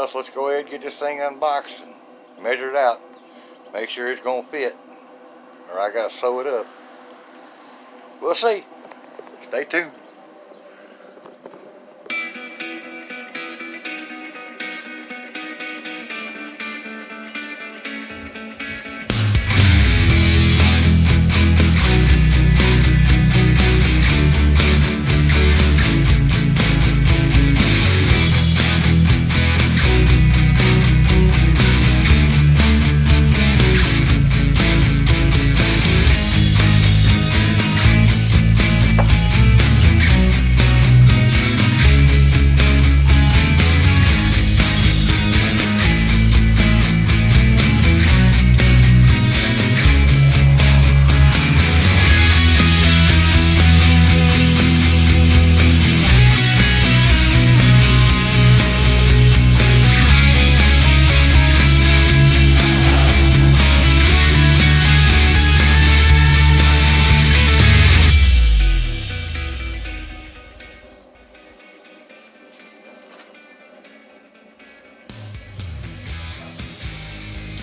else, let's go ahead and get this thing unboxed and measure it out. Make sure it's gonna fit, or I gotta sew it up. We'll see. Stay tuned.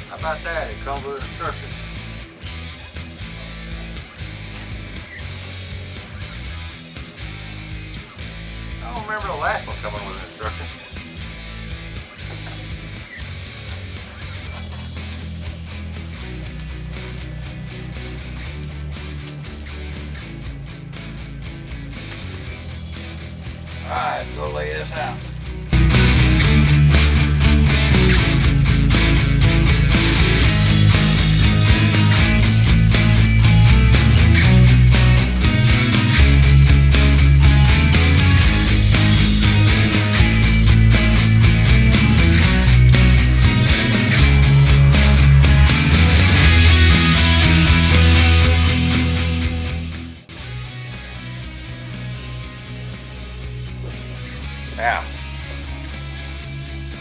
How about that? It comes with instructions. I don't remember the last one coming with instructions. Alright, go lay this out. Now,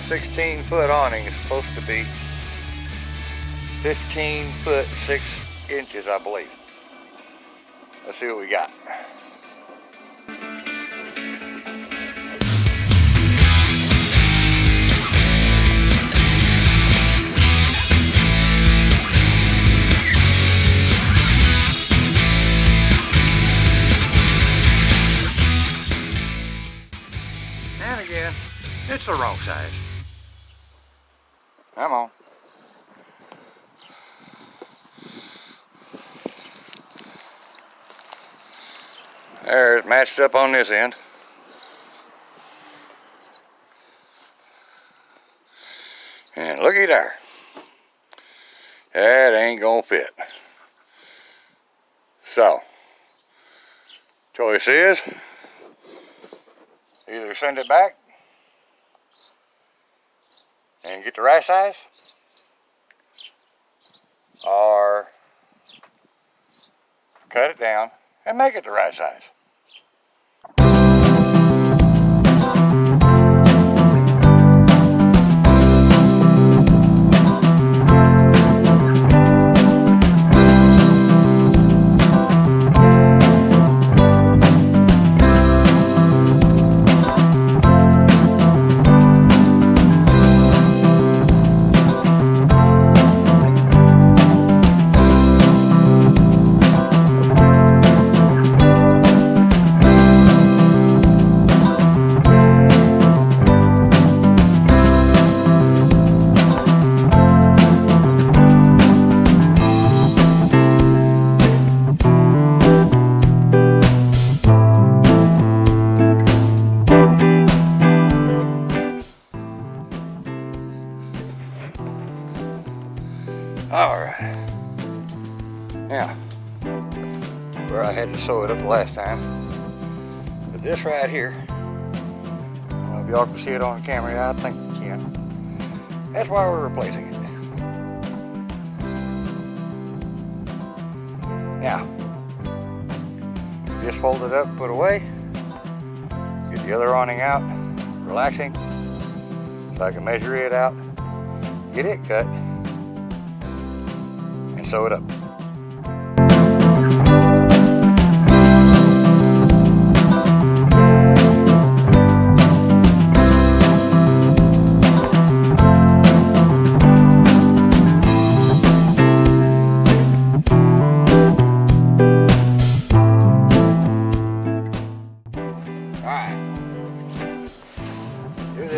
16-foot awning is supposed to be 15 foot 6 inches, I believe. Let's see what we got. Again, it's the wrong size. Come on. There, it's matched up on this end. And looky there. That ain't gonna fit. So, choice is either send it back and get the right size, or cut it down and make it the right size. Alright, now, where I had to sew it up the last time, but this right here, I don't know if y'all can see it on the camera, I think you can, that's why we're replacing it. Now, just fold it up, put away, get the other awning out, relaxing, so I can measure it out, get it cut, and sew it up.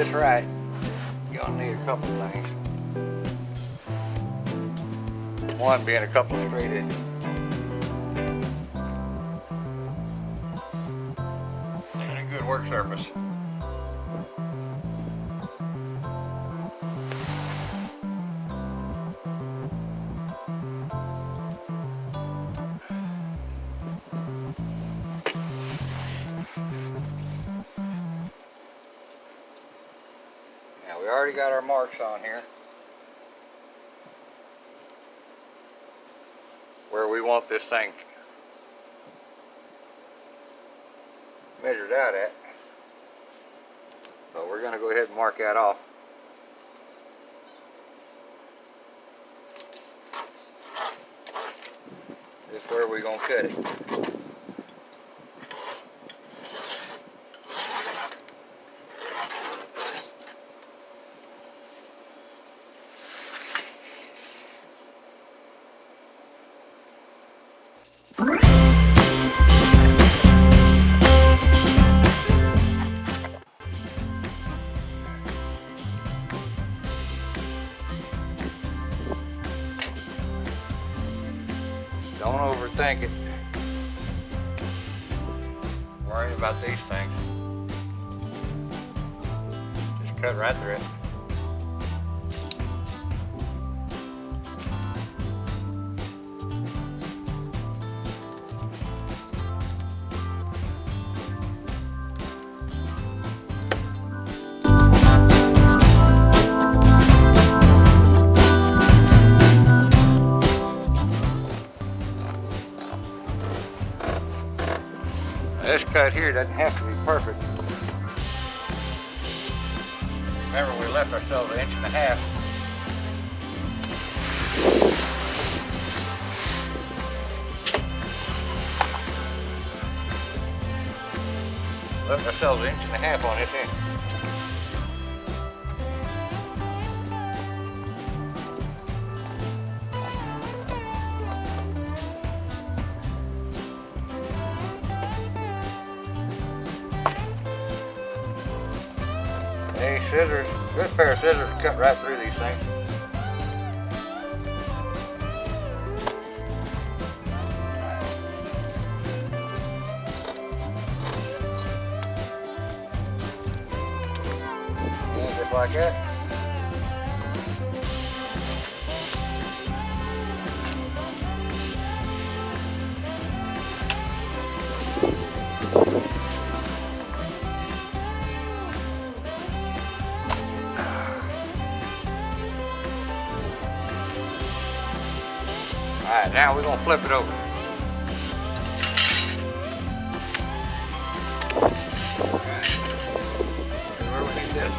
this right, you're gonna need a couple of things. One being a couple of straight edges. And a good work surface. Now we already got our marks on here where we want this thing measured out at. So we're going to go ahead and mark that off. This is where we're going to cut it. Don't overthink it. Worry about these things. Just cut right through it. This cut here doesn't have to be perfect. Remember, we left ourselves 1.5 inches. Left ourselves 1.5 inches on this end. These scissors, this pair of scissors cut right through these things. And just like that. Alright, now we're going to flip it over. Where we need this.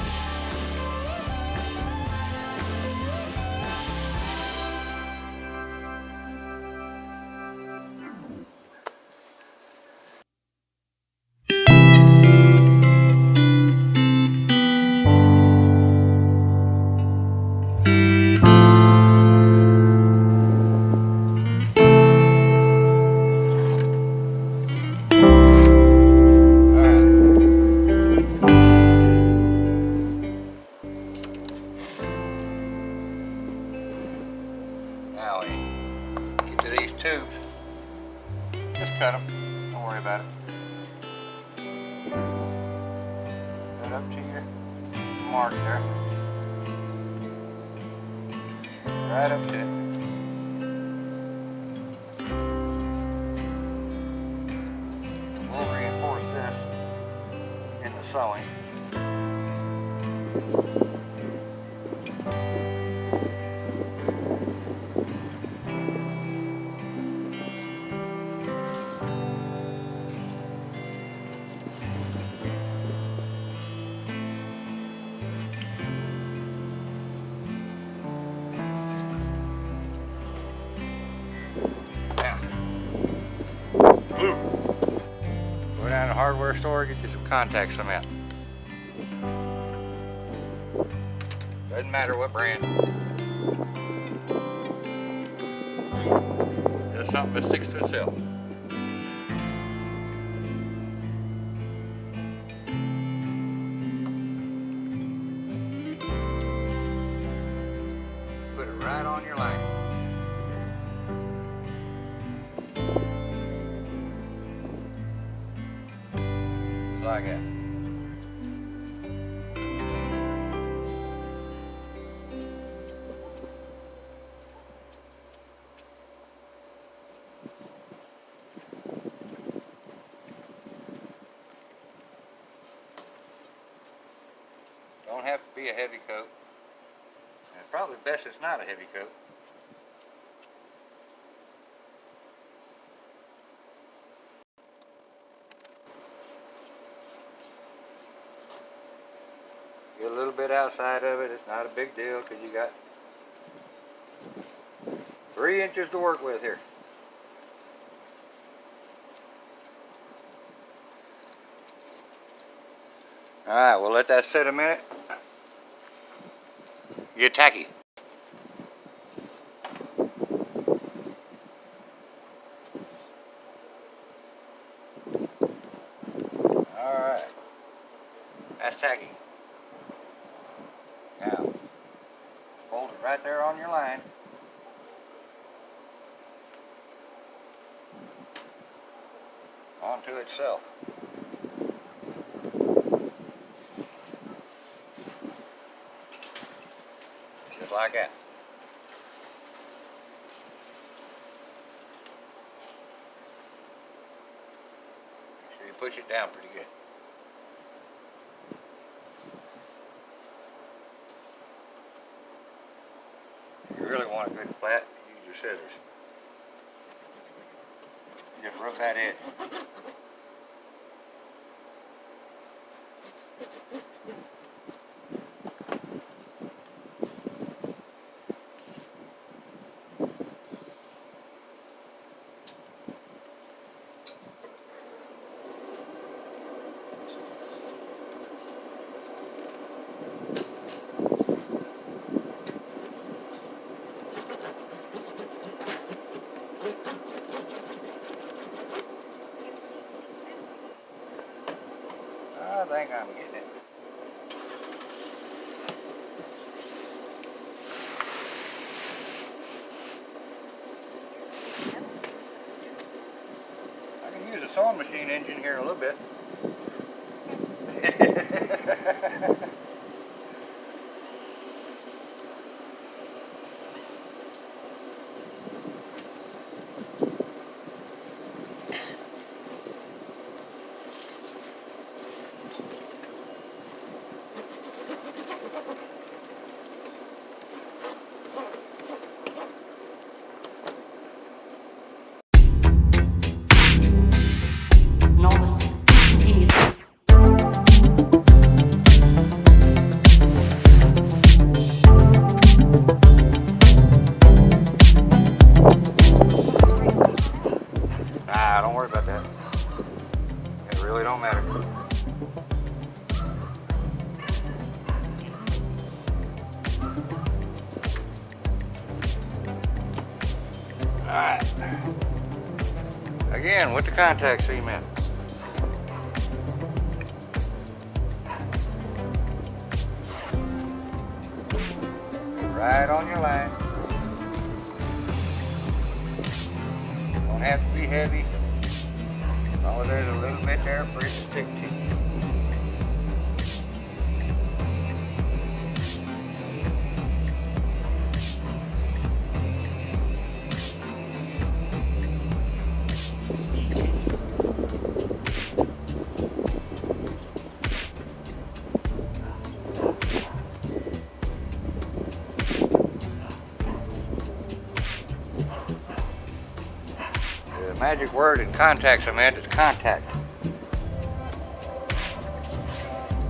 Now we get to these tubes, just cut them, don't worry about it. Right up to your mark there, right up to it. We'll reinforce this in the sewing. Glue. Go down to the hardware store, get you some contact cement. Doesn't matter what brand. Just something that sticks to itself. right on your line. Just like that. Don't have to be a heavy coat. And it's probably best it's not a heavy coat. Get a little bit outside of it. It's not a big deal because you got 3 inches to work with here. Alright, we'll let that sit a minute. Get tacky. Alright. That's tacky. Now, fold it right there on your line. Onto itself. Just like that. Make sure you push it down pretty good. If you really want a good flat, use your scissors. Just rub that edge. I think I'm getting it. I can use a sewing machine engine here a little bit. Nah, don't worry about that. It really don't matter. Alright. Again, with the contact cement. Right on your line. Don't have to be heavy. As long as there's a little bit there for it to stick to. The magic word in contact cement is contact.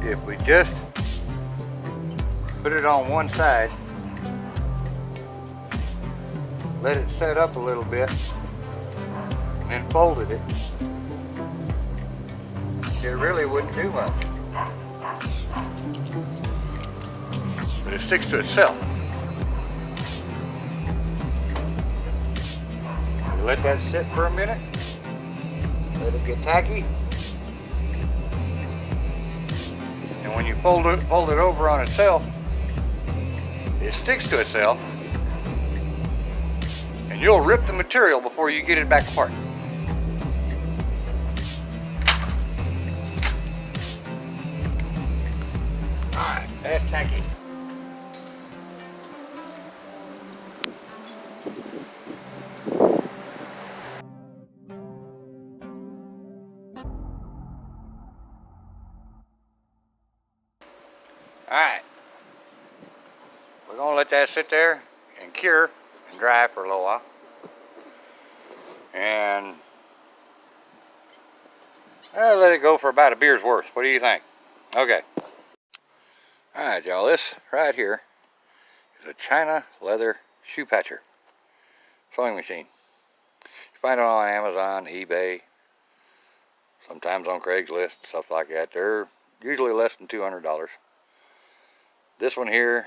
If we just put it on one side, let it set up a little bit, and then folded it, it really wouldn't do much. But it sticks to itself. You let that sit for a minute, let it get tacky, and when you fold it over on itself, it sticks to itself, and you'll rip the material before you get it back apart. Alright, that's tacky. Alright, we're going to let that sit there and cure and dry for a little while. And I'll let it go for about a beer's worth. What do you think? Okay. Alright, y'all, this right here is a China leather shoe patcher sewing machine. You find it on Amazon, eBay, sometimes on Craigslist, stuff like that. They're usually less than $200. This one here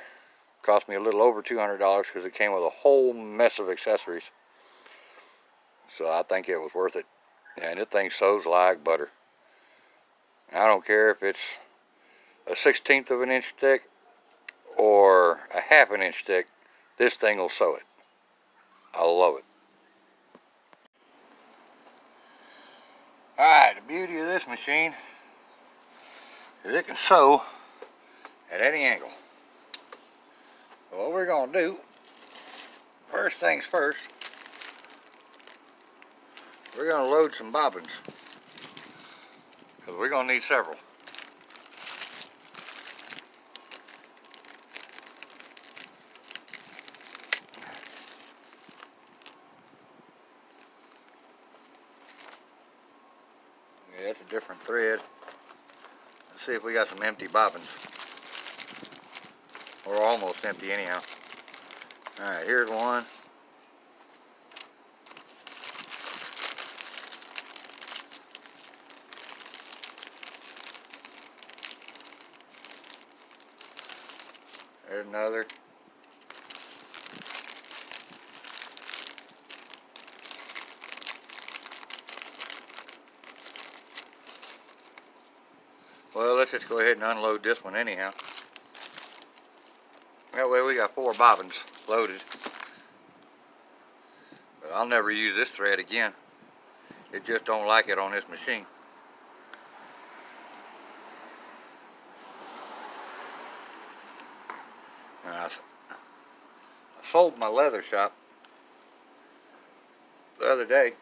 cost me a little over $200 because it came with a whole mess of accessories. So I think it was worth it. And this thing sews like butter. I don't care if it's a 1/16 of an inch thick or a 1/2 inch thick, this thing will sew it. I love it. Alright, the beauty of this machine is it can sew at any angle. So what we're going to do, first things first, we're going to load some bobbins, because we're going to need several. Yeah, that's a different thread. Let's see if we got some empty bobbins. Or almost empty anyhow. Alright, here's one. There's another. Well, let's just go ahead and unload this one anyhow. That way we got 4 bobbins loaded. But I'll never use this thread again. It just don't like it on this machine. And I sold my leather shop the other day.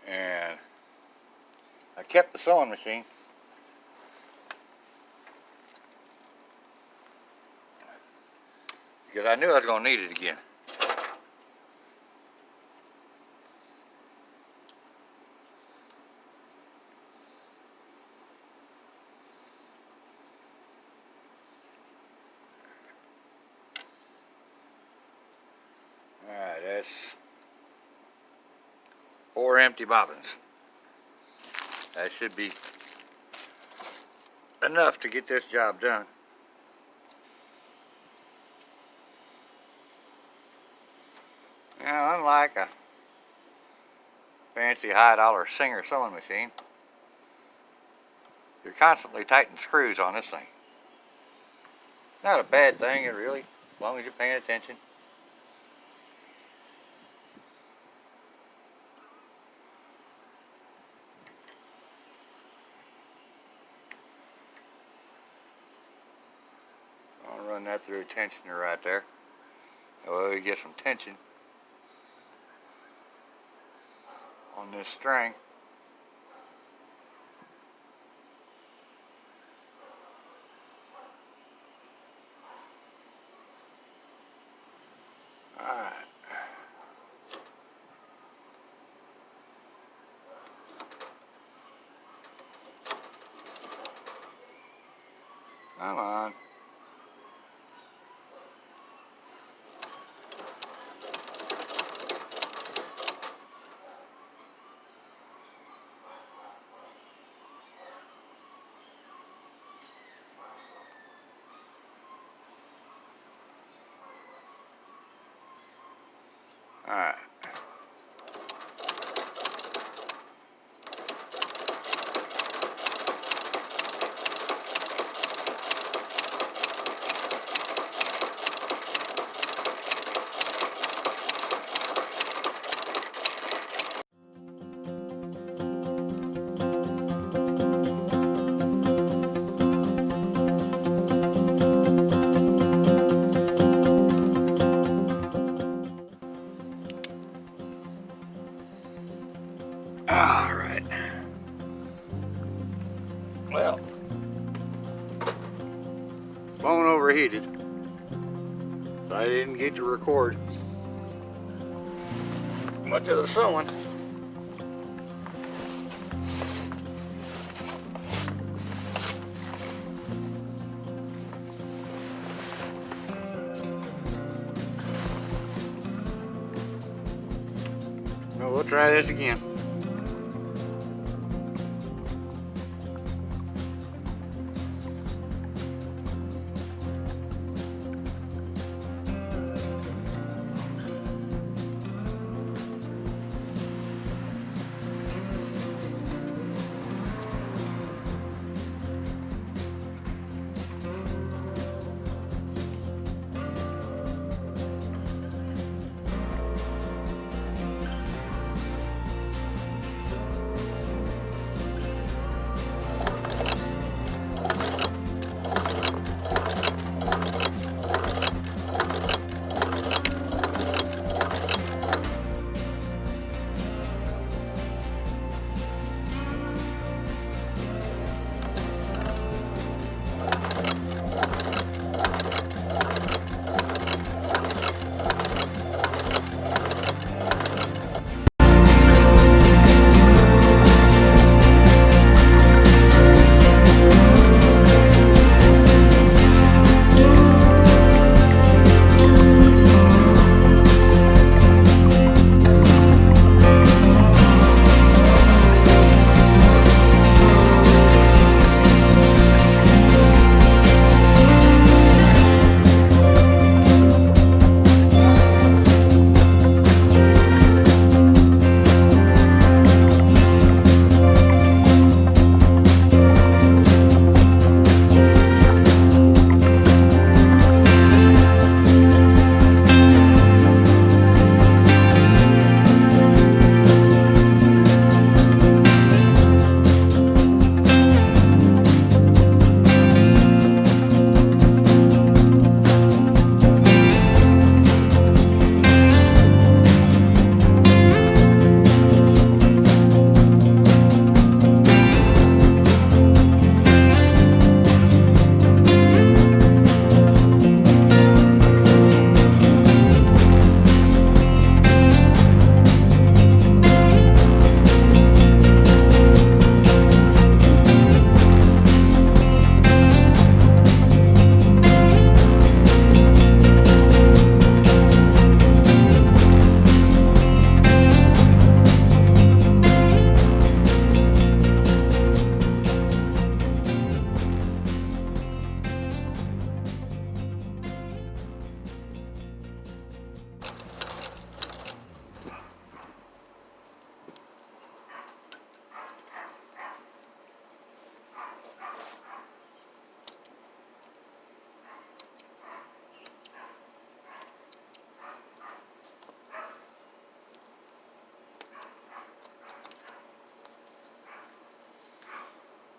And I kept the sewing machine. Because I knew I was going to need it again. Alright, that's 4 empty bobbins. That should be enough to get this job done. Now, unlike a fancy high-dollar Singer sewing machine, you're constantly tightening screws on this thing. Not a bad thing, it really, as long as you're paying attention. I'll run that through a tensioner right there. That way we get some tension on this string. Alright. Come on. Alright. overheated, so I didn't get to record much of the sewing. Well, we'll try this again.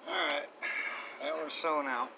Alright, that one's sewn out.